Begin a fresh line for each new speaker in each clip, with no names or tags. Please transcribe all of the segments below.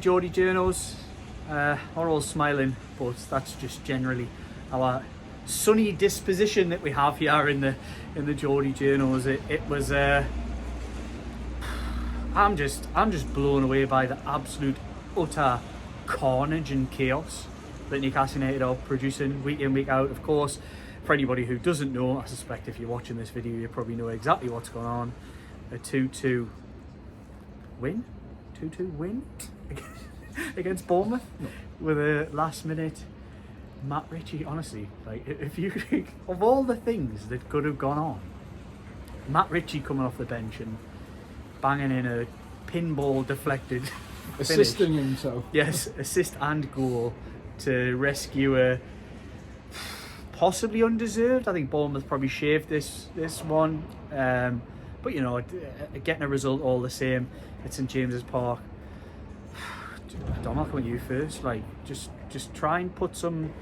Geordie Journos. We're all smiling, but that's just generally our sunny disposition that we have here in the Geordie Journos. It was I'm just blown away by the absolute utter carnage and chaos that Newcastle United are producing week in, week out. Of course, for anybody who doesn't know, I suspect if you're watching this video you probably know exactly what's going on. A 2-2 win against Bournemouth with a last minute Matt Ritchie. Honestly, like, if you think of all the things that could have gone on, Matt Ritchie coming off the bench and banging in a pinball deflected
assisting
finish.
himself.
Yes, assist and goal to rescue a possibly undeserved. I think Bournemouth probably shaved this one, but you know, getting a result all the same at St James's Park. Dom, I'll come at you first. Like, just try and put some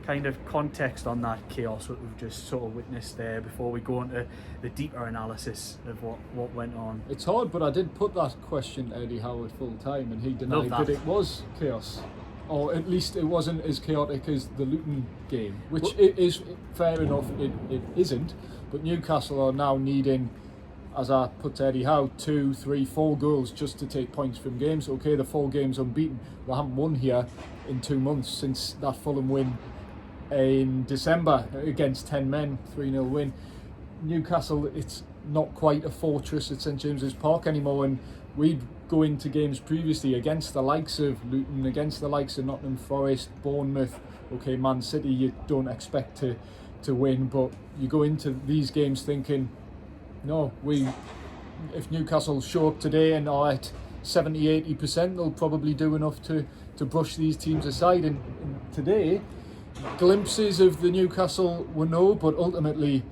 kind of context on that chaos that we've just sort of witnessed there before we go into the deeper analysis of what went on.
It's hard, but I did put that question to Eddie Howe at full time, and he denied that it was chaos, or at least it wasn't as chaotic as the Luton game, which it is fair enough. It isn't, but Newcastle are now needing, as I put to Eddie Howe, 2, 3, 4 goals just to take points from games. Okay, the 4 games unbeaten. We haven't won here in 2 months since that Fulham win in December against 10 men, 3-0 win. Newcastle, it's not quite a fortress at St James's Park anymore, and we'd go into games previously against the likes of Luton, against the likes of Nottingham Forest, Bournemouth. Okay, Man City you don't expect to win, but you go into these games thinking, no, if Newcastle show up today and are at 70-80%, they'll probably do enough to brush these teams aside. And today, glimpses of the Newcastle were no, but ultimately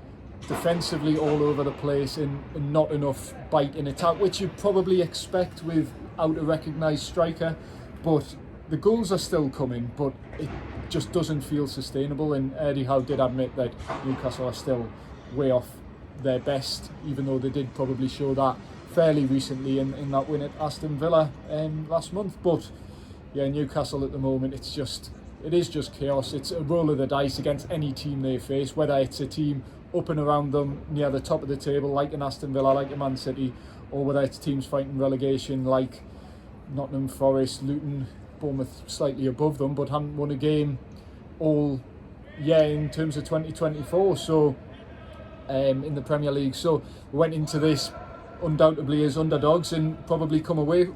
defensively all over the place and not enough bite in attack, which you probably expect without a recognised striker. But the goals are still coming, but it just doesn't feel sustainable. And Eddie Howe did admit that Newcastle are still way off their best, even though they did probably show that fairly recently in that win at Aston Villa last month. But yeah, Newcastle at the moment, it is just chaos. It's a roll of the dice against any team they face, whether it's a team up and around them near the top of the table like an Aston Villa, like a Man City, or whether it's teams fighting relegation like Nottingham Forest, Luton, Bournemouth slightly above them but haven't won a game all year in terms of 2024. So in the Premier League. So we went into this undoubtedly as underdogs and probably come away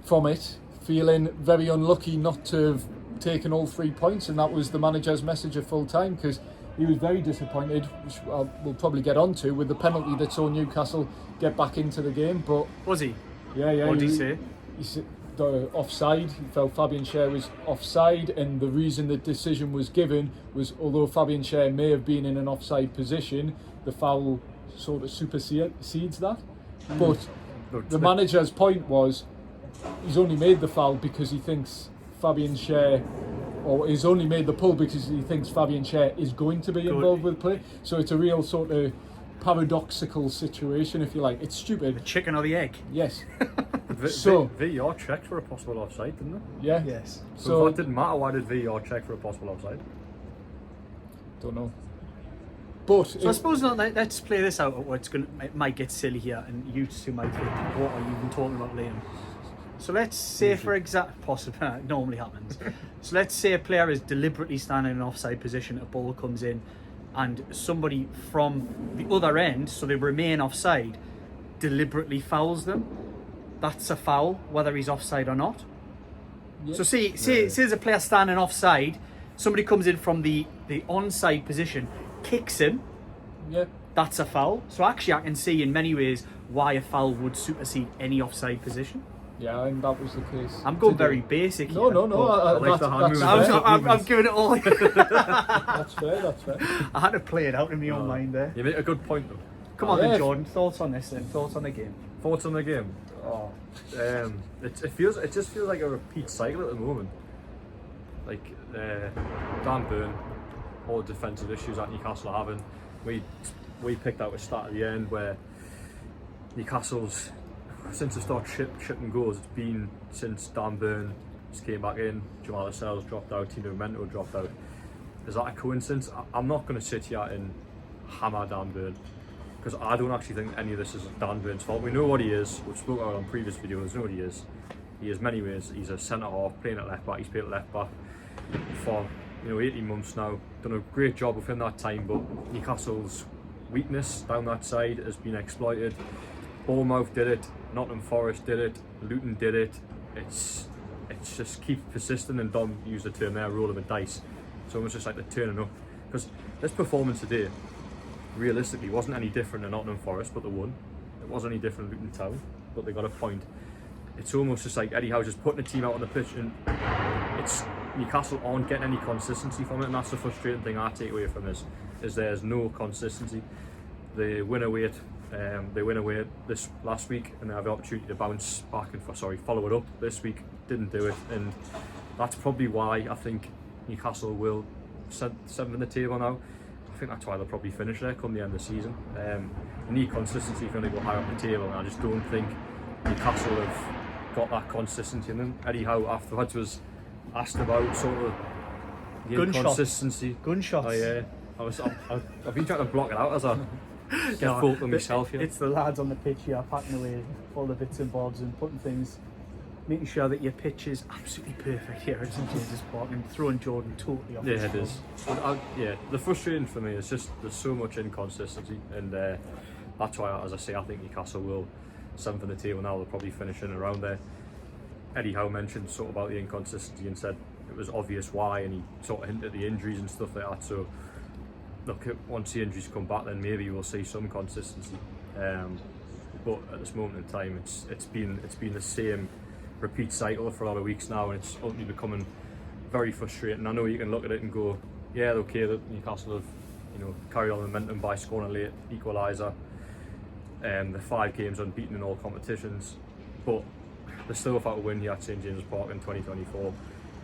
from it feeling very unlucky not to have taken all 3 points, and that was the manager's message at full time, because he was very disappointed, which we'll probably get on to, with the penalty that saw Newcastle get back into the game. But
was he?
Yeah.
What did he say?
He said offside. He felt Fabian Schär was offside, and the reason the decision was given was, although Fabian Schär may have been in an offside position, the foul sort of supersedes that. But the manager's point was, he's only made the foul because he thinks Fabian Schär, or he's only made the pull because he thinks Fabian Schär is going to be involved with play. So it's a real sort of paradoxical situation, if you like. It's stupid.
The chicken or the egg?
Yes.
So VAR checked for a possible offside, didn't it?
Yeah.
Yes.
So if that didn't matter, why did VAR check for a possible offside?
Don't know. But
so I suppose let's play this out. It might get silly here, and you two might think, what are you even talking about, Liam? So let's say, for example, possibly it normally happens. So let's say a player is deliberately standing in an offside position, a ball comes in, and somebody from the other end, so they remain offside, deliberately fouls them. That's a foul, whether he's offside or not. Yeah. So say there's a player standing offside, somebody comes in from the onside position, kicks him.
Yeah.
That's a foul. So actually, I can see in many ways why a foul would supersede any offside position.
Yeah, and that was the case.
I'm going very basic here.
No.
I'm giving it all.
That's fair.
I had to play it out in my own mind there.
You make a good point though.
Come on then, Jordan. Thoughts on this then? Thoughts on the game?
Thoughts on the game? Oh, it just feels like a repeat cycle at the moment. Like Dan Burn, all the defensive issues that Newcastle are having. We picked out a start at the end where Newcastle's since the start shipping goals, it's been since Dan Burn just came back in, Jamal Lascelles dropped out, Tino Mento dropped out. Is that a coincidence? I'm not going to sit here and hammer Dan Burn, because I don't actually think any of this is Dan Burn's fault. We know what he is. We've spoken about it on previous videos. We know what he is. He is many ways. He's a centre half playing at left back. He's played at left back for 18 months now. Done a great job within that time, but Newcastle's weakness down that side has been exploited. Bournemouth did it. Nottingham Forest did it. Luton did it. It's just keep persisting, and Dom used the term there, roll of a dice. It's almost just like they're turning up, because this performance today realistically wasn't any different than Nottingham Forest, but they won. It wasn't any different than Luton Town, but they got a point. It's almost just like Eddie Howe just putting a team out on the pitch, and it's Newcastle aren't getting any consistency from it, and that's the frustrating thing I take away from this, is there's no consistency. They win away this last week, and they have the opportunity to bounce back and follow it up this week. Didn't do it, and that's probably why I think Newcastle will seventh in the table now. I think that's why they'll probably finish there come the end of the season. They need consistency if they're going to go higher up the table, and I just don't think Newcastle have got that consistency in them. Eddie Howe afterwards was asked about sort of the inconsistency.
Gunshots.
Oh, yeah. I've been trying to block it out as I get full of myself here.
It's the lads on the pitch here packing away all the bits and bobs and putting things, making sure that your pitch is absolutely perfect here at St James's Park, and throwing Jordan totally off.
Yeah, it is. The frustrating for me is just there's so much inconsistency, and that's why, as I say, I think Newcastle will 7th in the table now. They'll probably finish in around there. Eddie Howe mentioned sort of about the inconsistency and said it was obvious why, and he sort of hinted at the injuries and stuff like that. So look, once the injuries come back, then maybe we'll see some consistency. But at this moment in time, it's been the same repeat cycle for a lot of weeks now, and it's ultimately becoming very frustrating. I know you can look at it and go, yeah, okay, that Newcastle have carried on the momentum by scoring a late equaliser. They're 5 games unbeaten in all competitions, but they're still without a win here at St James's Park in 2024.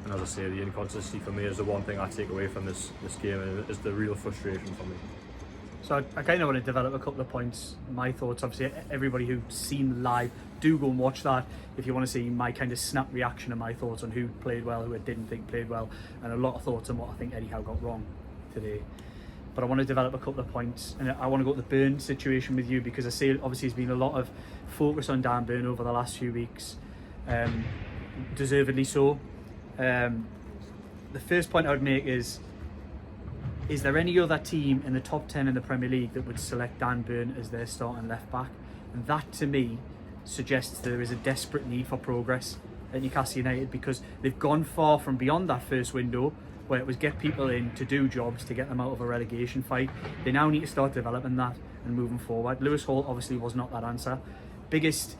And as I say, the inconsistency for me is the one thing I take away from this game, and is the real frustration for me.
So I kind of want to develop a couple of points, my thoughts. Obviously, everybody who's seen live, do go and watch that if you want to see my kind of snap reaction and my thoughts on who played well, who I didn't think played well, and a lot of thoughts on what I think Eddie Howe got wrong today. But I want to develop a couple of points, and I want to go to the Burn situation with you, because I see obviously there's been a lot of focus on Dan Burn over the last few weeks, deservedly so. The first point I would make is there any other team in the top 10 in the Premier League that would select Dan Burn as their starting left back? And that to me suggests there is a desperate need for progress at Newcastle United, because they've gone far from beyond that first window where it was get people in to do jobs to get them out of a relegation fight. They now need to start developing that and moving forward. Lewis Hall obviously was not that answer. Biggest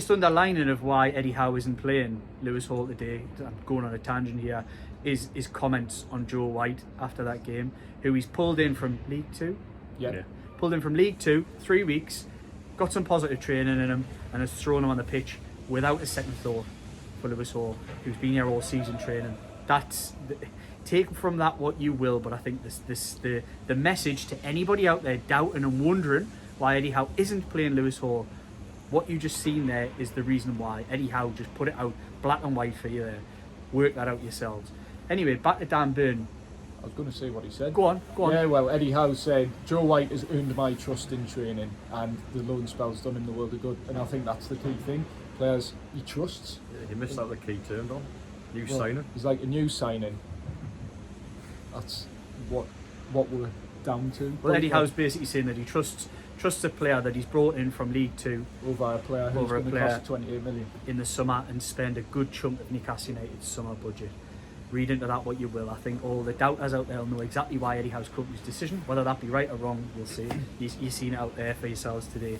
underlining of why Eddie Howe isn't playing Lewis Hall today, I'm going on a tangent here, is his comments on Joe White after that game, who he's pulled in from League 2.
Yeah.
Pulled in from League 2, 3 weeks, got some positive training in him, and has thrown him on the pitch without a second thought for Lewis Hall, who's been here all season training. Take from that what you will, but I think the message to anybody out there doubting and wondering why Eddie Howe isn't playing Lewis Hall, what you just seen there is the reason why. Eddie Howe just put it out black and white for you there. Work that out yourselves. Anyway, back to Dan Burn.
I was going to say what he said.
Go on.
Yeah, well, Eddie Howe said, Joe White has earned my trust in training, and the loan spell's done him the world of good. And I think that's the key thing. Players he trusts.
You missed out the key term, Don. Signing.
He's like a new signing. That's what we're down to.
Well, Eddie Howe's basically saying that he trusts a player that he's brought in from League 2
over a player who's going to cost 28 million
in the summer and spend a good chunk of Newcastle United's summer budget. Read into that what you will. I think all the doubters out there will know exactly why Eddie Howe's come to his decision. Whether that be right or wrong, we'll see. You've seen it out there for yourselves today.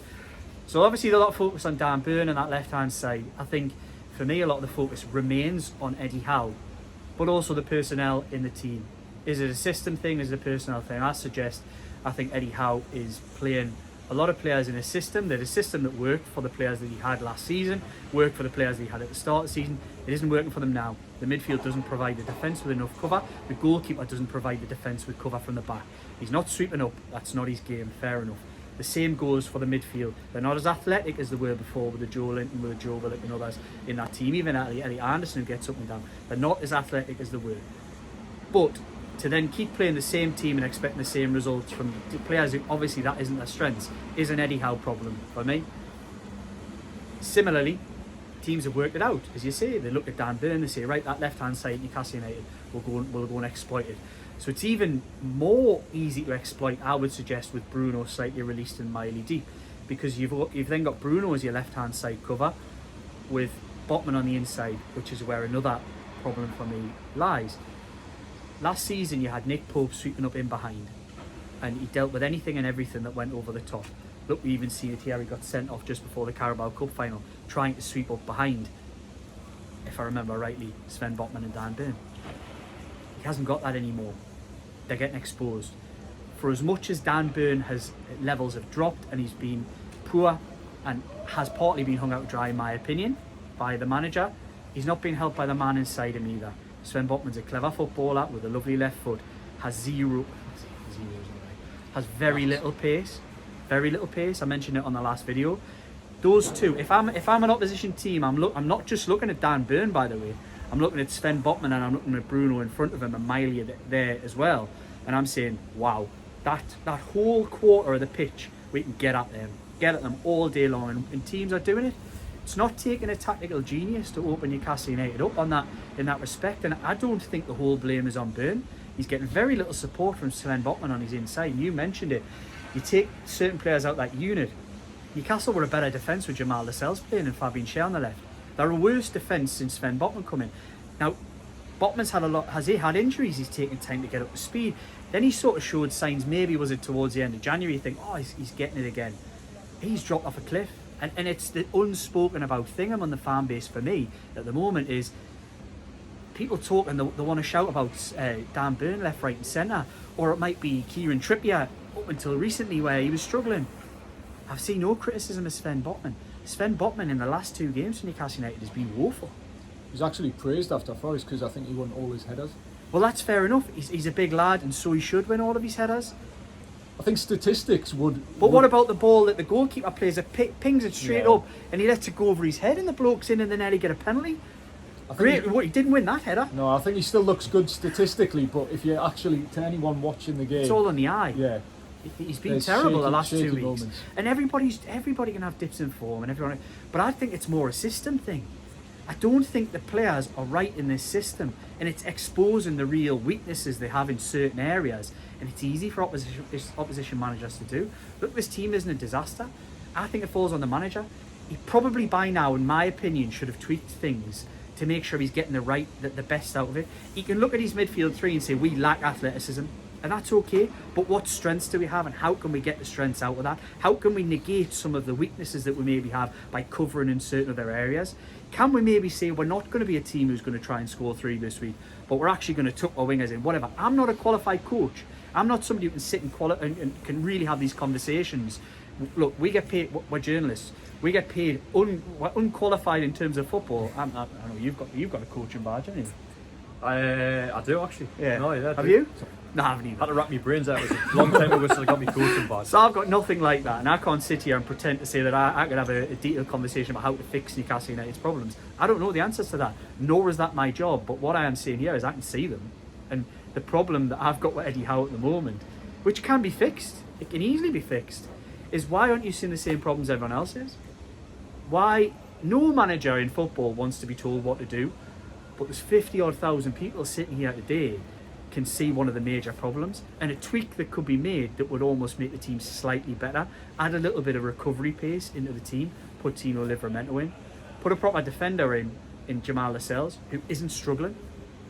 So obviously there's a lot of focus on Dan Burn on that left-hand side. I think for me a lot of the focus remains on Eddie Howe, but also the personnel in the team. Is it a system thing? Is it a personnel thing? I think Eddie Howe is playing a lot of players in a system. There's a system that worked for the players that he had last season, worked for the players that he had at the start of the season. It isn't working for them now. The midfield doesn't provide the defence with enough cover. The goalkeeper doesn't provide the defence with cover from the back. He's not sweeping up. That's not his game. Fair enough. The same goes for the midfield. They're not as athletic as they were before with the Joe Linton, with the Joe Willock and others in that team. Even Eddie Anderson, who gets up and down. They're not as athletic as they were. But to then keep playing the same team and expecting the same results from the players who obviously that isn't their strengths is an Eddie Howe problem for me. Similarly, teams have worked it out. As you say, they look at Dan Burn, they say, right, that left-hand side, Newcastle United, we'll go and exploit it. So it's even more easy to exploit, I would suggest, with Bruno slightly released and mildly deep, because you've then got Bruno as your left-hand side cover, with Botman on the inside, which is where another problem for me lies. Last season, you had Nick Pope sweeping up in behind, and he dealt with anything and everything that went over the top. Look, we even see it here. He got sent off just before the Carabao Cup final, trying to sweep up behind, if I remember rightly, Sven Botman and Dan Burn. He hasn't got that anymore. They're getting exposed. For as much as Dan Burn levels have dropped and he's been poor and has partly been hung out to dry, in my opinion, by the manager, he's not been helped by the man inside him either. Sven Botman's a clever footballer with a lovely left foot, has very little pace. Very little pace. I mentioned it on the last video. Those two, if I'm an opposition team, I'm not just looking at Dan Burn, by the way. I'm looking at Sven Botman and I'm looking at Bruno in front of him and Miley there as well. And I'm saying, wow, that whole quarter of the pitch, we can get at them all day long. And teams are doing it. It's not taking a tactical genius to open Newcastle United up in that respect. And I don't think the whole blame is on Burn. He's getting very little support from Sven Botman on his inside. You mentioned it. You take certain players out that unit. Newcastle were a better defence with Jamal Lascelles playing and Fabian Schär on the left. They're a worse defence since Sven Botman come in. Now, Botman's has he had injuries? He's taken time to get up to speed. Then he sort of showed signs, maybe was it towards the end of January, you think, oh, he's getting it again. He's dropped off a cliff. And it's the unspoken about thing among the fan base for me at the moment is people talk and they want to shout about Dan Burn left, right and centre, or it might be Kieran Trippier up until recently where he was struggling. I've seen no criticism of Sven Botman. Sven Botman in the last 2 games for Newcastle United has been woeful.
He's actually praised after Forest because I think he won all his headers.
Well, that's fair enough. He's a big lad and so he should win all of his headers.
I think statistics would...
But what about the ball that the goalkeeper plays? It pings it straight up and he lets it go over his head and the bloke's in and then he get a penalty. Great, he didn't win that header.
No, I think he still looks good statistically, but if you actually, to anyone watching the game...
It's all on the eye.
Yeah.
He's been terrible the last 2 weeks.
Moments.
And everybody can have dips in form, and everyone. But I think it's more a system thing. I don't think the players are right in this system, and it's exposing the real weaknesses they have in certain areas. And it's easy for opposition managers to do. Look, this team isn't a disaster. I think it falls on the manager. He probably by now, in my opinion, should have tweaked things to make sure he's getting the best out of it. He can look at his midfield 3 and say we lack athleticism. And that's okay, but what strengths do we have and how can we get the strengths out of that? How can we negate some of the weaknesses that we maybe have by covering in certain other areas? Can we maybe say we're not going to be a team who's going to try and score 3 this week, but we're actually going to tuck our wingers in, whatever. I'm not a qualified coach. I'm not somebody who can sit and can really have these conversations. Look, we get paid, we're journalists. We get paid we're unqualified in terms of football. I know you've got a coaching badge, haven't you?
I do actually.
Yeah.
No, yeah.
Have you? No, I haven't either.
Had to wrap my brains out. It was a long time ago since I got my coaching badge.
So I've got nothing like that, and I can't sit here and pretend to say that I could have a detailed conversation about how to fix Newcastle United's problems. I don't know the answers to that, nor is that my job. But what I am saying here is I can see them, and the problem that I've got with Eddie Howe at the moment, which can be fixed, it can easily be fixed, is why aren't you seeing the same problems everyone else is? Why no manager in football wants to be told what to do, but there's 50,000 people sitting here today can see one of the major problems, and a tweak that could be made that would almost make the team slightly better, add a little bit of recovery pace into the team, put Tino Livramento in, put a proper defender in Jamal Lascelles, who isn't struggling,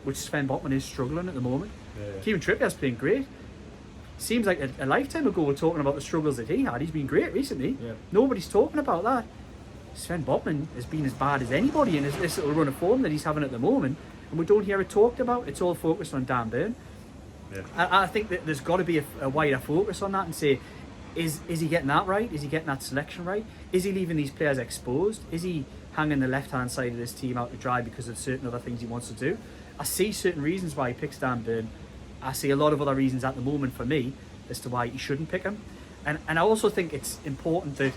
which Sven Botman is struggling at the moment. Yeah. Kieran Trippier's playing great. Seems like a lifetime ago we're talking about the struggles that he had. He's been great recently. Yeah. Nobody's talking about that. Sven Botman has been as bad as anybody in this little run of form that he's having at the moment, and we don't hear it talked about. It's all focused on Dan Burn. Yeah. I think that there's got to be a wider focus on that and say, is he getting that right? Is he getting that selection right? Is he leaving these players exposed? Is he hanging the left-hand side of this team out to dry because of certain other things he wants to do? I see certain reasons why he picks Dan Burn. I see a lot of other reasons at the moment for me as to why he shouldn't pick him. And I also think it's important that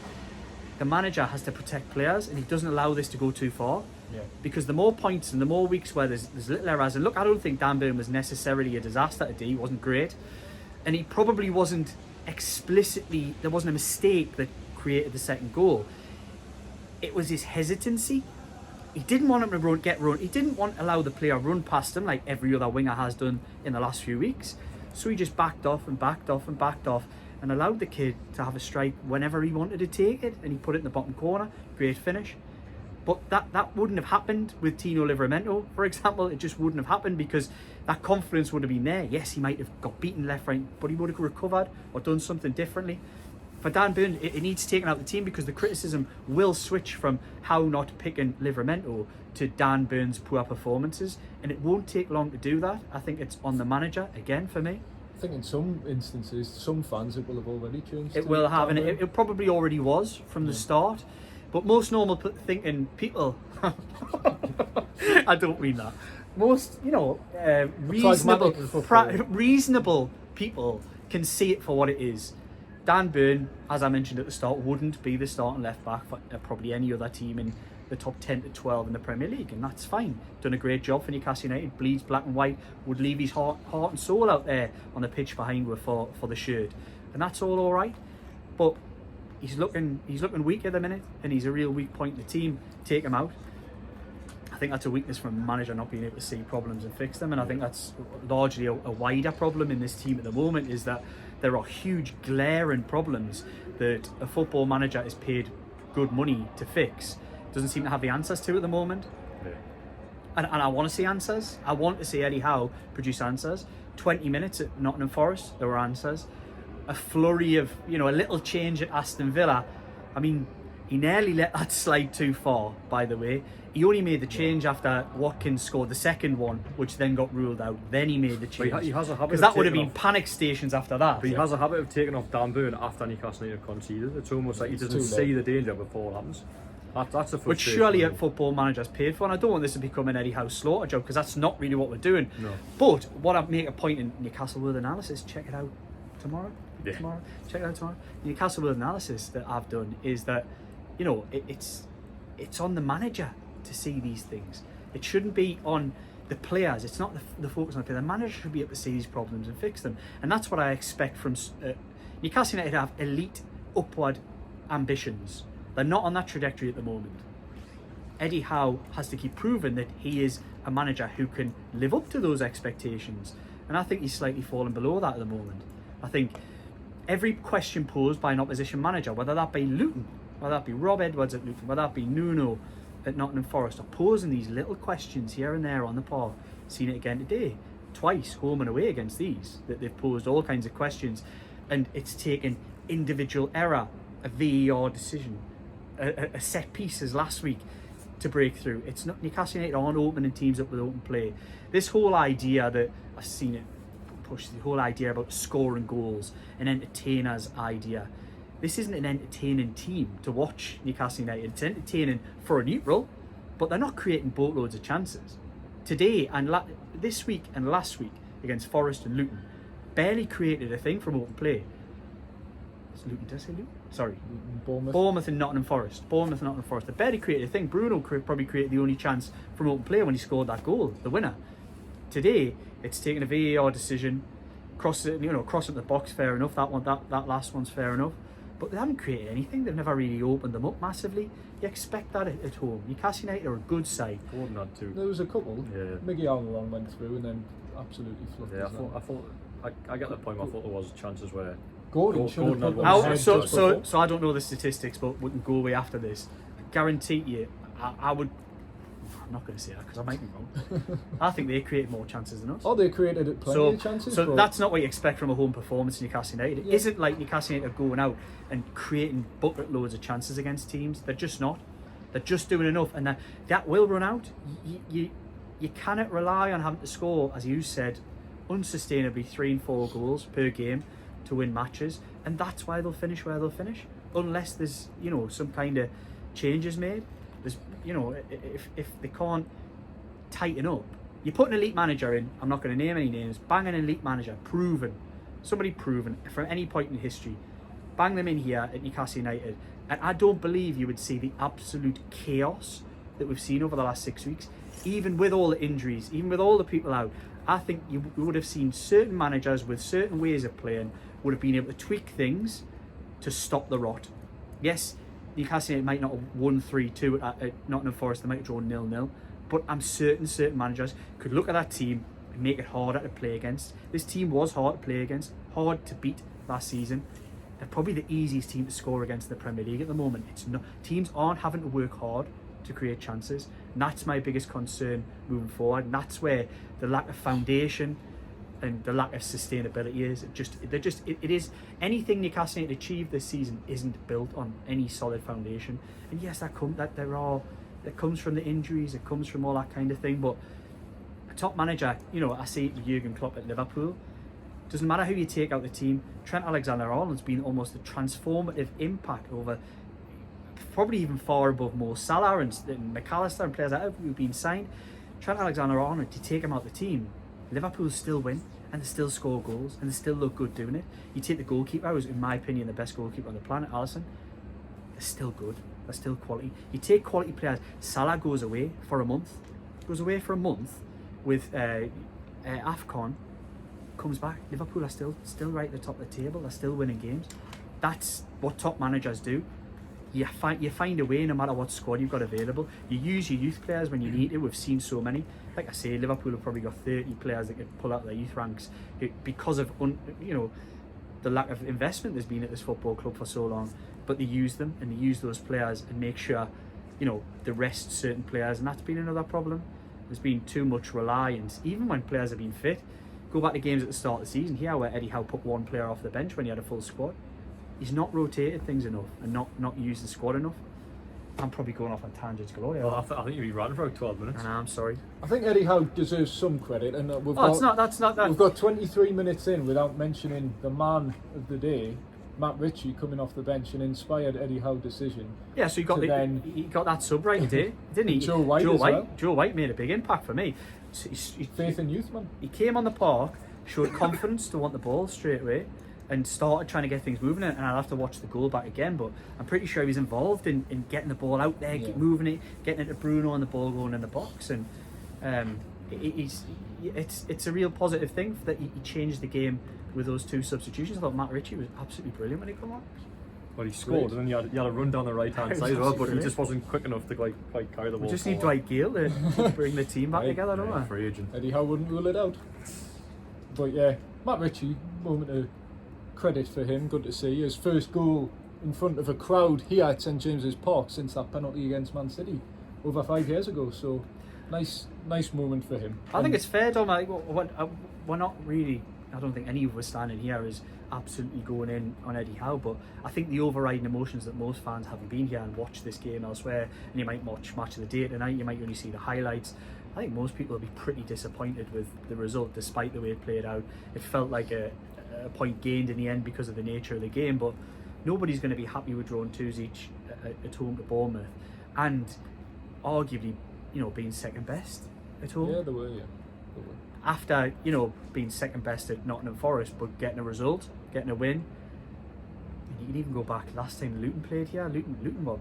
the manager has to protect players, and he doesn't allow this to go too far.
Yeah.
Because the more points and the more weeks where there's little errors, and look, I don't think Dan Burn was necessarily a disaster today. He wasn't great, and he probably wasn't explicitly, there wasn't a mistake that created the second goal. It was his hesitancy. He didn't want him to get run. He didn't want to allow the player run past him like every other winger has done in the last few weeks. So he just backed off and backed off and backed off and allowed the kid to have a strike whenever he wanted to take it, and he put it in the bottom corner. Great finish. But that wouldn't have happened with Tino Livramento, for example. It just wouldn't have happened because that confidence would have been there. Yes, he might have got beaten left, right, but he would have recovered or done something differently. For Dan Burn, it needs taken out the team because the criticism will switch from how not picking Livramento to Dan Burn's poor performances, and it won't take long to do that. I think it's on the manager again for me.
I think in some instances, some fans, it will have already changed.
It will have, and it probably already was from the start. But most normal thinking people, I don't mean that. Most, reasonable people can see it for what it is. Dan Burn, as I mentioned at the start, wouldn't be the starting left back for probably any other team in the top 10 to 12 in the Premier League, and that's fine. Done a great job for Newcastle United, bleeds black and white, would leave his heart and soul out there on the pitch behind her for the shirt, and that's all right. But he's looking weak at the minute, and he's a real weak point in the team. Take him out. I think that's a weakness from a manager not being able to see problems and fix them, and I think that's largely a wider problem in this team at the moment, is that there are huge glaring problems that a football manager is paid good money to fix. Doesn't seem to have the answers to at the moment.
Yeah.
And I want to see answers. I want to see Eddie Howe produce answers. 20 minutes at Nottingham Forest, there were answers. A flurry of, a little change at Aston Villa. I mean, he nearly let that slide too far, by the way. He only made the change after Watkins scored the second one, which then got ruled out. Then he made the change.
He has a habit,
because that would have been panic stations after that.
But he has a habit of taking off Dan Burn after Newcastle United conceded. It's almost like he doesn't see the danger before it happens. That's a
which surely a football manager's paid for, and I don't want this to become an Eddie Howe slaughter job, because that's not really what we're doing.
No.
But what I make a point in Newcastle World Analysis, check it out tomorrow.
Yeah.
Check it out tomorrow. Newcastle World Analysis that I've done is that, it's on the manager to see these things. It shouldn't be on the players. It's not the focus on the player. The manager should be able to see these problems and fix them, and that's what I expect from Newcastle United. Have elite upward ambitions. They're not on that trajectory at the moment. Eddie Howe has to keep proving that he is a manager who can live up to those expectations, and I think he's slightly fallen below that at the moment. I think every question posed by an opposition manager, whether that be Luton, whether that be Rob Edwards at Luton, whether that be Nuno at Nottingham Forest, are posing these little questions here and there on the park. Seen it again today, twice home and away against these, that they've posed all kinds of questions, and it's taken individual error, a VAR decision, a set pieces last week to break through. It's not, Newcastle United aren't opening teams up with open play. This whole idea that I've seen it push, the whole idea about scoring goals, an entertainer's idea. This isn't an entertaining team to watch, Newcastle United. It's entertaining for a neutral, but they're not creating boatloads of chances. Today and this week and last week against Forest and Luton, barely created a thing from open play. It's Luton, did I say Luton? Sorry. Bournemouth and Nottingham Forest. They barely created a thing. Bruno probably created the only chance from open play when he scored that goal, the winner. Today, it's taken a VAR decision, cross it the box, fair enough. That last one's fair enough. But they haven't created anything. They've never really opened them up massively. You expect that at home. Newcastle United are a good side.
Gordon had two.
There was a couple.
Yeah.
Miggy Almiron went through and then absolutely fluffed.
Yeah, I get the point. I thought there was chances where
Gordon should have put
Gordon
one
so I don't know the statistics, but we can go away after this. I guarantee you, I would. I'm not going to say that because I might be wrong. I think they created more chances than us.
Oh, they created plenty of chances.
So that's not what you expect from a home performance in Newcastle United. It isn't like Newcastle United are going out and creating bucket loads of chances against teams. They're just not. They're just doing enough, and that will run out. You cannot rely on having to score, as you said, unsustainably 3 and 4 goals per game to win matches, and that's why they'll finish where they'll finish, unless there's some kind of changes made. There's if they can't tighten up, you put an elite manager in. I'm not going to name any names. Bang an elite manager, somebody proven from any point in history. bang them in here at Newcastle United, and I don't believe you would see the absolute chaos that we've seen over the last 6 weeks. Even with all the injuries, even with all the people out, I think you would have seen certain managers with certain ways of playing would have been able to tweak things to stop the rot. Yes, Newcastle United might not have won 3-2 at Nottingham Forest, they might have drawn 0-0, but I'm certain managers could look at that team and make it harder to play against. This team was hard to play against, hard to beat last season. They're probably the easiest team to score against in the Premier League at the moment. It's not, teams aren't having to work hard to create chances, and that's my biggest concern moving forward, and that's where the lack of foundation and the lack of sustainability is. It is anything Newcastle United achieved this season isn't built on any solid foundation. And yes, that comes from the injuries, it comes from all that kind of thing. But a top manager, you know, I see it with Jurgen Klopp at Liverpool. Doesn't matter who you take out the team. Trent Alexander-Arnold's been almost a transformative impact over, probably even far above Mo Salah and McAllister and players like that who've been signed. Trent Alexander-Arnold, to take him out the team, Liverpool still win and they still score goals and they still look good doing it. You take the goalkeeper, who's in my opinion the best goalkeeper on the planet, Alisson, they're still good, they're still quality. You take quality players, Salah goes away for a month with AFCON, comes back, Liverpool are still right at the top of the table, they're still winning games. That's what top managers do. You find a way no matter what squad you've got available. You use your youth players when you need to. We've seen so many. Like I say, Liverpool have probably got 30 players that could pull out their youth ranks because of the lack of investment there's been at this football club for so long. But they use them and they use those players and make sure they rest certain players, and that's been another problem. There's been too much reliance, even when players have been fit. Go back to games at the start of the season here where Eddie Howe put one player off the bench when he had a full squad. He's not rotated things enough and not used the squad enough. I'm probably going off on tangents galore.
Well, I think you've been running for about 12 minutes.
And I'm sorry.
I think Eddie Howe deserves some credit, and we've got 23 minutes in without mentioning the man of the day, Matt Ritchie, coming off the bench, an inspired Eddie Howe decision.
Yeah, so he got that sub right today, didn't he?
Joe White.
Joe White made a big impact for me. So
faith in youth, man.
He came on the park, showed confidence to want the ball straight away, and started trying to get things moving. And I'll have to watch the goal back again, but I'm pretty sure he's involved in getting the ball out there, moving it, getting it to Bruno and the ball going in the box. And it's a real positive thing that he changed the game with those two substitutions. I thought Matt Ritchie was absolutely brilliant when he came on.
Well, he scored, and then you had a run down the right hand side as well, but he just wasn't quick enough to quite carry the ball.
We just need Dwight Gale to bring the team back together, don't we?
Free agent.
Eddie Howe wouldn't rule it out. But yeah, Matt Ritchie, moment of credit for him. Good to see his first goal in front of a crowd here at St James's Park since that penalty against Man City over 5 years ago. So nice moment for him.
I think it's fair, Dom. We're not really. I don't think any of us standing here is absolutely going in on Eddie Howe, but I think the overriding emotions that most fans haven't been here and watched this game elsewhere, and you might watch Match of the Day tonight, you might only see the highlights. I think most people will be pretty disappointed with the result despite the way it played out. It felt like a point gained in the end because of the nature of the game, but nobody's going to be happy with drawing 2s each at home to Bournemouth, and arguably being second best at home.
Yeah, they were.
After being second best at Nottingham Forest, but getting a result, getting a win. And you can even go back last time Luton played here. Luton were.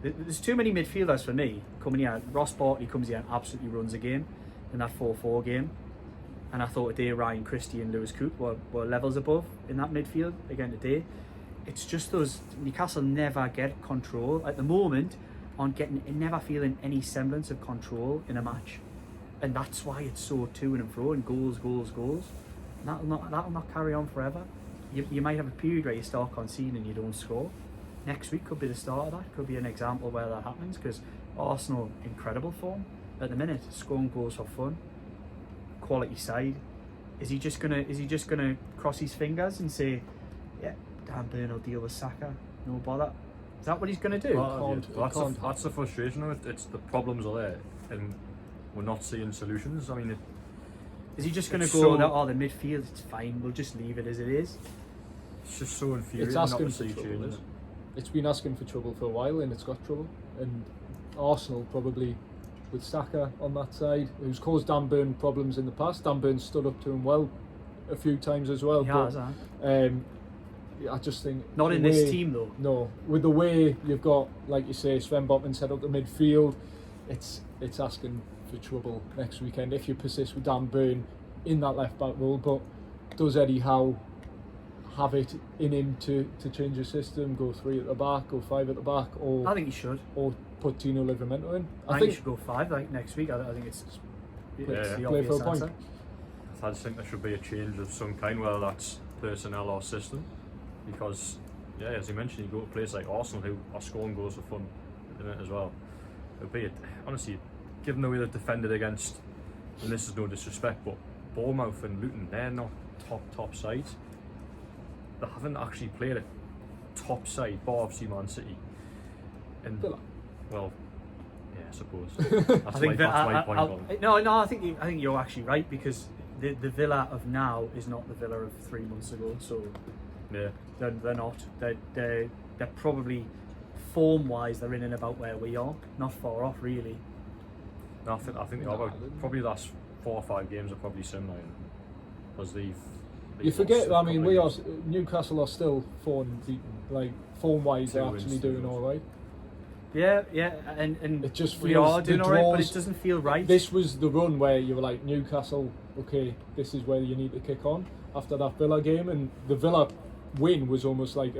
There's too many midfielders for me coming here. Ross Barkley comes here and absolutely runs a game in that 4-4 game. And I thought today Ryan Christie and Lewis Coop were levels above in that midfield again today. It's just those Newcastle never get control at the moment never feeling any semblance of control in a match. And that's why it's so to and fro and goals. And that'll not carry on forever. You might have a period where you start conceding and you don't score. Next week could be the start of that. Could be an example where that happens, because Arsenal, incredible form at the minute, scoring goals for fun, quality side. Is he just gonna cross his fingers and say, yeah, Dan Burn will deal with Saka, no bother? Is that what he's gonna do?
That's the frustration of it. It's the problems are there, and we're not seeing solutions. I mean,
is he just going to go, the midfield, it's fine, we'll just leave it as it is?
It's just so infuriating.
It's asking for trouble. It's been asking for trouble for a while, and it's got trouble. And Arsenal probably, with Saka on that side, who's caused Dan Burn problems in the past. Dan Burn stood up to him well a few times as well.
He has,
I just think
not in this team though.
No, with the way you've got, like you say, Sven Botman set up the midfield, it's asking for trouble next weekend if you persist with Dan Burn in that left back role. But does Eddie Howe have it in him to change the system, go 3 at the back, go 5 at the back, or
I think he should,
or put Tino Livramento in?
I think he should go 5 like next week. I think it's the obvious answer.
I just think there should be a change of some kind, whether that's personnel or system, because as you mentioned, you go to places like Arsenal who are scoring goals for fun in it as well. It'd be honestly, given the way they've defended against, and this is no disrespect, but Bournemouth and Luton, they're not top sides. They haven't actually played a top side, bar obviously Man City. And well, yeah, I suppose. That's
I think
my point on it.
No, I think you're actually right, because the Villa of now is not the Villa of 3 months ago. So
yeah,
they're not. They're probably form-wise they're in and about where we are, not far off really.
No, I think they're about, probably the last 4 or 5 games are probably similar, because they've
you forget. I mean, Newcastle are still 4 unbeaten. Like form-wise, they're actually doing all right.
Yeah, and
it just feels
we are doing all right, but it doesn't feel right.
This was the run where you were like, Newcastle, okay, this is where you need to kick on after that Villa game, and the Villa win was almost like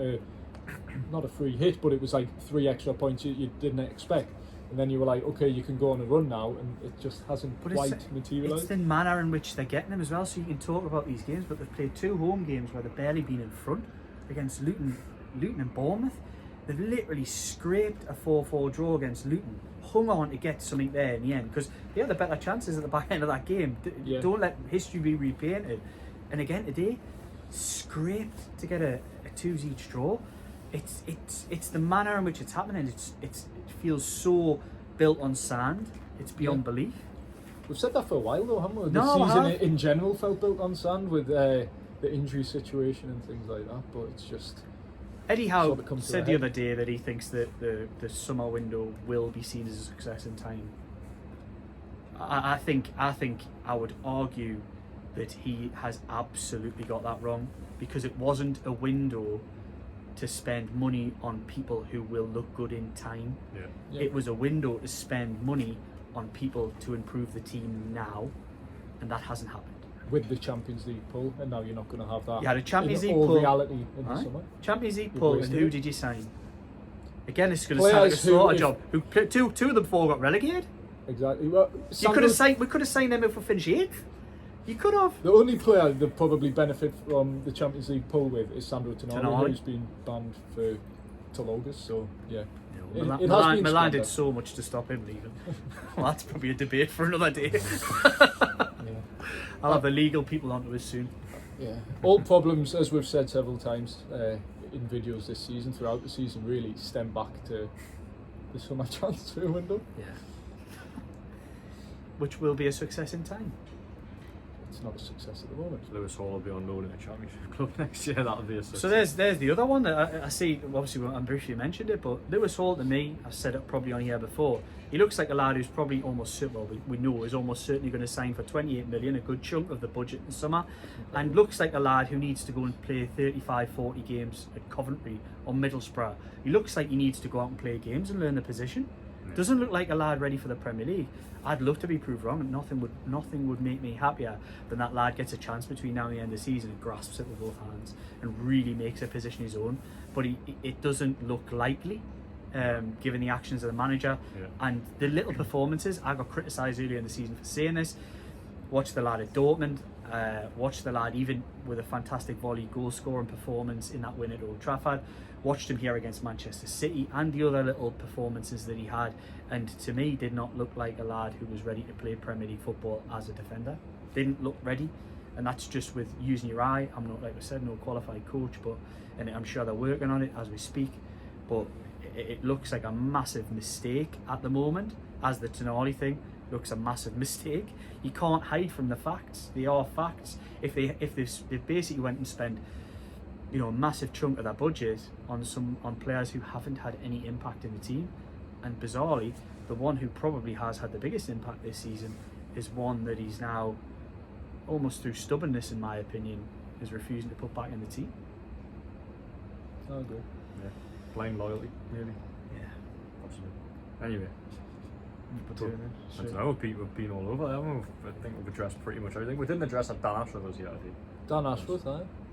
not a free hit, but it was like 3 extra points you didn't expect, and then you were like, okay, you can go on a run now, and it just hasn't quite materialised.
It's the manner in which they're getting them as well. So you can talk about these games, but they've played 2 home games where they've barely been in front against Luton and Bournemouth. They've literally scraped a 4-4 draw against Luton, hung on to get something there in the end, because they had the better chances at the back end of that game. Don't let history be repainted. And again today, scraped to get a 2s each draw. It's the manner in which it's happening. It feels so built on sand. It's beyond belief.
We've said that for a while though, haven't we?
No,
the season in general felt built on sand with the injury situation and things like that, but it's just...
Eddie Howe said the other day that he thinks that the summer window will be seen as a success in time. I think I would argue that he has absolutely got that wrong, because it wasn't a window to spend money on people who will look good in time.
Yeah.
It was a window to spend money on people to improve the team now, and that hasn't happened.
With the Champions League pull, and now you're not going to have that.
Yeah, the Champions League
pull
pull.
Reality in the summer.
Champions League pull, and who did you sign? Again, it's going to sound like a slaughter job. Two of them 4 got relegated.
Exactly. Well,
we could have signed them if we finished 8th. You could have.
The only player that probably benefit from the Champions League pull with is Sandro Tonali, who's been banned till August. So yeah.
Milan did so much to stop him leaving. Well, that's probably a debate for another day. I'll have the legal people onto us soon.
Yeah. All problems, as we've said several times in videos this season, throughout the season, really stem back to the summer transfer window.
Yeah. Which will be a success in time.
It's not a success at the moment.
Lewis Hall will be on loan in the Championship club next year. That'll be a success. So
there's the other one that I see. Obviously, I briefly mentioned it, but Lewis Hall, to me, I've said it probably on here before. He looks like a lad who's probably we know is almost certainly going to sign for 28 million, a good chunk of the budget in summer, and looks like a lad who needs to go and play 35-40 games at Coventry or Middlesbrough. He looks like he needs to go out and play games and learn the position. Doesn't look like a lad ready for the Premier League. I'd love to be proved wrong, and nothing would make me happier than that lad gets a chance between now and the end of the season and grasps it with both hands and really makes a position his own. But it doesn't look likely, given the actions of the manager and the little performances. I got criticised earlier in the season for saying this. Watch the lad at Dortmund. Watch the lad even with a fantastic volley goal scoring performance in that win at Old Trafford. Watched him here against Manchester City and the other little performances that he had, and to me did not look like a lad who was ready to play Premier League football as a defender. Didn't look ready, and that's just with using your eye. I'm not, like I said, no qualified coach, and I'm sure they're working on it as we speak, but it looks like a massive mistake at the moment. As the Tonali thing looks a massive mistake. You can't hide from the facts. They are facts. If they basically went and spent a massive chunk of their budget on players who haven't had any impact in the team, and bizarrely the one who probably has had the biggest impact this season is one that he's now, almost through stubbornness in my opinion, is refusing to put back in the team.
I'll go.
Yeah. Blind loyalty, maybe.
Yeah.
Possibly. Anyway.
But,
I don't know, people have been all over. I think we've addressed pretty much everything. We didn't address that Dan Ashworth was here today.
Dan Ashworth,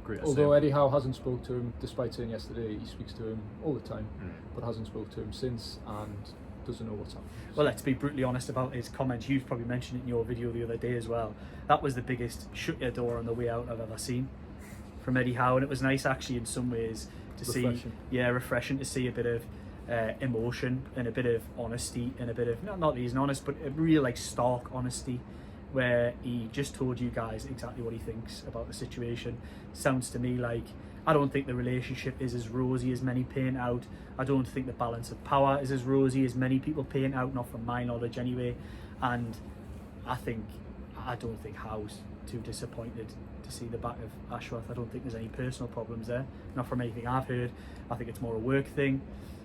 Great.
Although Eddie Howe hasn't spoke to him, despite saying yesterday he speaks to him all the time, but hasn't spoke to him since and doesn't know what's happening.
Well, let's be brutally honest about his comments. You've probably mentioned it in your video the other day as well. That was the biggest shut your door on the way out I've ever seen from Eddie Howe, and it was nice actually in some ways to
Refreshing.
see, refreshing to see a bit of emotion and a bit of honesty and a bit of, not that he's honest, but a real like stark honesty, where he just told you guys exactly what he thinks about the situation. Sounds to me like, I don't think the relationship is as rosy as many paint out. I don't think the balance of power is as rosy as many people paint out, not from my knowledge anyway. And I don't think Howe's too disappointed to see the back of Ashworth. I don't think there's any personal problems there, not from anything I've heard. I think it's more a work thing.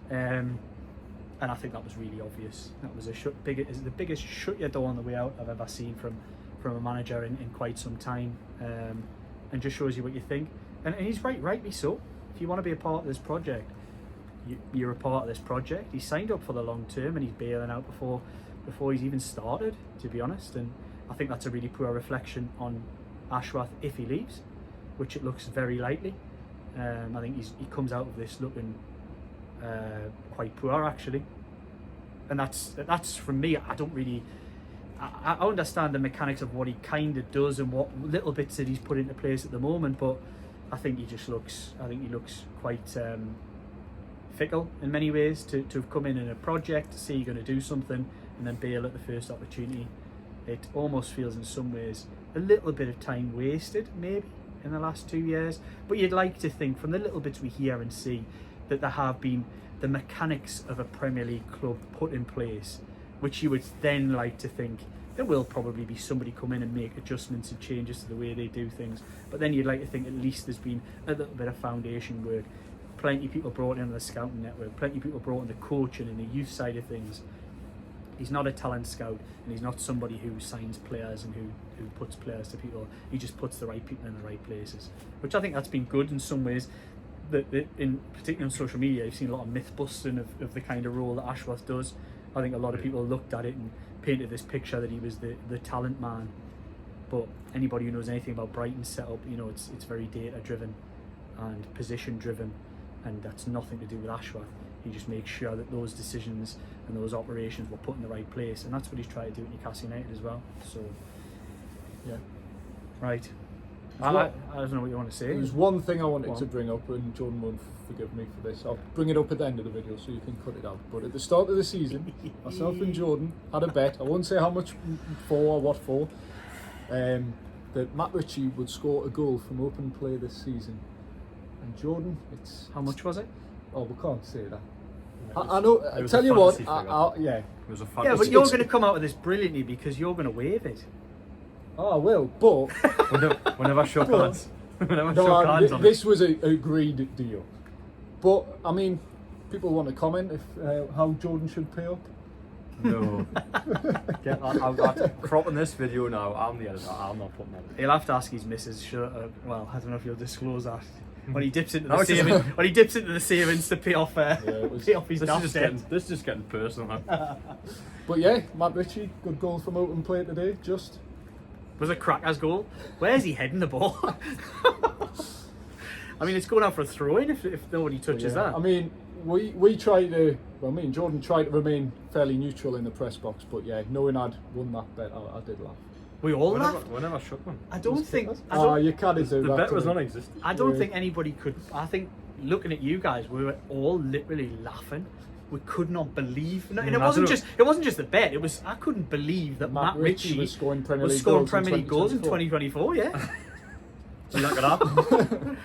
And I think that was really obvious. That was the biggest shut your door on the way out I've ever seen from a manager in quite some time, and just shows you what you think. And he's rightly so. If you want to be a part of this project, you're a part of this project. He signed up for the long term, and he's bailing out before he's even started, to be honest. And I think that's a really poor reflection on Ashworth if he leaves, which it looks very likely. I think he comes out of this looking quite poor actually, and that's from me. I understand the mechanics of what he kind of does and what little bits that he's put into place at the moment, but I think he looks quite fickle in many ways to have come in a project to say you're going to do something and then bail at the first opportunity. It almost feels in some ways a little bit of time wasted maybe in the last 2 years, but you'd like to think from the little bits we hear and see that there have been the mechanics of a Premier League club put in place, which you would then like to think there will probably be somebody come in and make adjustments and changes to the way they do things, but then you'd like to think at least there's been a little bit of foundation work. Plenty of people brought in on the scouting network, plenty of people brought in the coaching and the youth side of things. He's not a talent scout, and he's not somebody who signs players and who puts players to people. He just puts the right people in the right places, which I think that's been good in some ways. Particularly on social media, you've seen a lot of myth busting of the kind of role that Ashworth does. I think a lot of people looked at it and painted this picture that he was the talent man. But anybody who knows anything about Brighton's setup, it's very data driven and position driven, and that's nothing to do with Ashworth. He just makes sure that those decisions and those operations were put in the right place, and that's what he's tried to do at Newcastle United as well. So, yeah, right. I don't know what you want to say.
There's one thing I wanted to bring up, and Jordan won't forgive me for this. I'll bring it up at the end of the video so you can cut it out. But at the start of the season, myself and Jordan had a bet. I won't say how much for or what for. That Matt Ritchie would score a goal from open play this season. And Jordan,
how much was it?
Oh, we can't say that. I know. I tell you what. Yeah. It
was a
yeah, but you're going to come out of this brilliantly because you're going to waive it.
Oh, I will, but
whenever I shook hands.
This was a agreed deal. But I mean, people want to comment if how Jordan should pay up.
No. I'm cropping this video now. I'm the editor. I'm not putting that in.
He'll have to ask his missus. Well, I don't know if he'll disclose that. When he dips into the savings, when he dips into the savings to pay off, pay off his
this
debt.
is just getting personal.
But yeah, Matt Ritchie, good goal from open play today. Just
was a cracker's goal. Where's he heading the ball? I mean, it's going out for a throw-in if nobody touches that.
I mean, we try to. Well, me and Jordan tried to remain fairly neutral in the press box, but yeah, knowing I'd won that bet, I did laugh.
We all laughed.
Whenever I shook one.
I don't think.
You can't do that.
The bet was non-existent.
I don't think anybody could. I think looking at you guys, we were all literally laughing. We could not believe, and it wasn't just the bet. It was I couldn't believe that Matt Ritchie
was scoring Premier League
goals in 2024. Yeah,
is that gonna happen?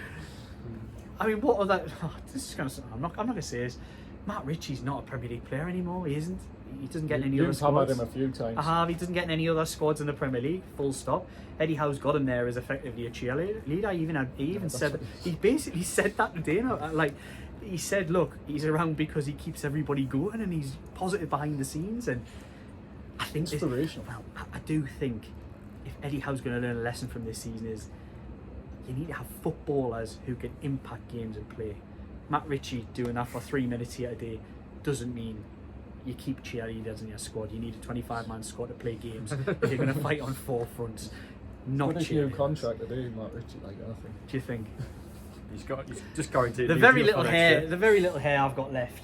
I mean, what are that? This is kind of. I'm not gonna say this. Matt Ritchie's not a Premier League player anymore. He isn't. He doesn't get in any other squads.
You've hammered him a few times.
He doesn't get in any other squads in the Premier League. Full stop. Eddie Howe's got him there as effectively a cheerleader. He even said that. He basically said that today. Like he said, look, he's around because he keeps everybody going and he's positive behind the scenes. And I think
inspirational.
I do think if Eddie Howe's going to learn a lesson from this season is you need to have footballers who can impact games and play. Matt Ritchie doing that for 3 minutes here today doesn't mean you keep cheerleaders in your squad. You need a 25-man squad to play games if you're going to fight on 4 fronts. Not
With his new
cheerleaders.
contract today, Matt Ritchie, like, I think.
Do you think?
He's just guaranteed.
The
new
very
deal for
little
next
hair,
year.
the very little hair I've got left,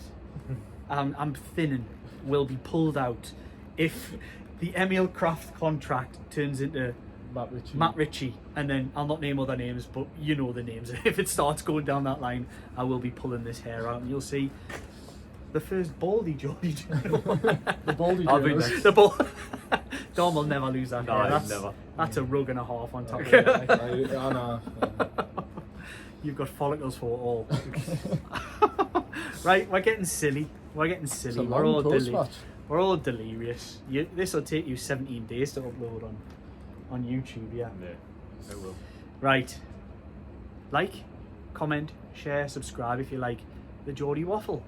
I'm thinning, will be pulled out if the Emil Kraft contract turns into Matt Ritchie, and then I'll not name other names, but you know the names. If it starts going down that line, I will be pulling this hair out, and you'll see the first baldy Geordie.
The baldy
I'll be
journalist.
next.
The ball. Dom will never lose that
No,
hair.
he'll never.
That's a rug and a half on top of it. Like.
I know.
You've got follicles for it all. Right, we're getting silly.
It's a long post-match.
We're all delirious. This will take you 17 days to upload on YouTube, yeah.
Yeah, it will.
Right. Like, comment, share, subscribe if you like the Geordie Waffle.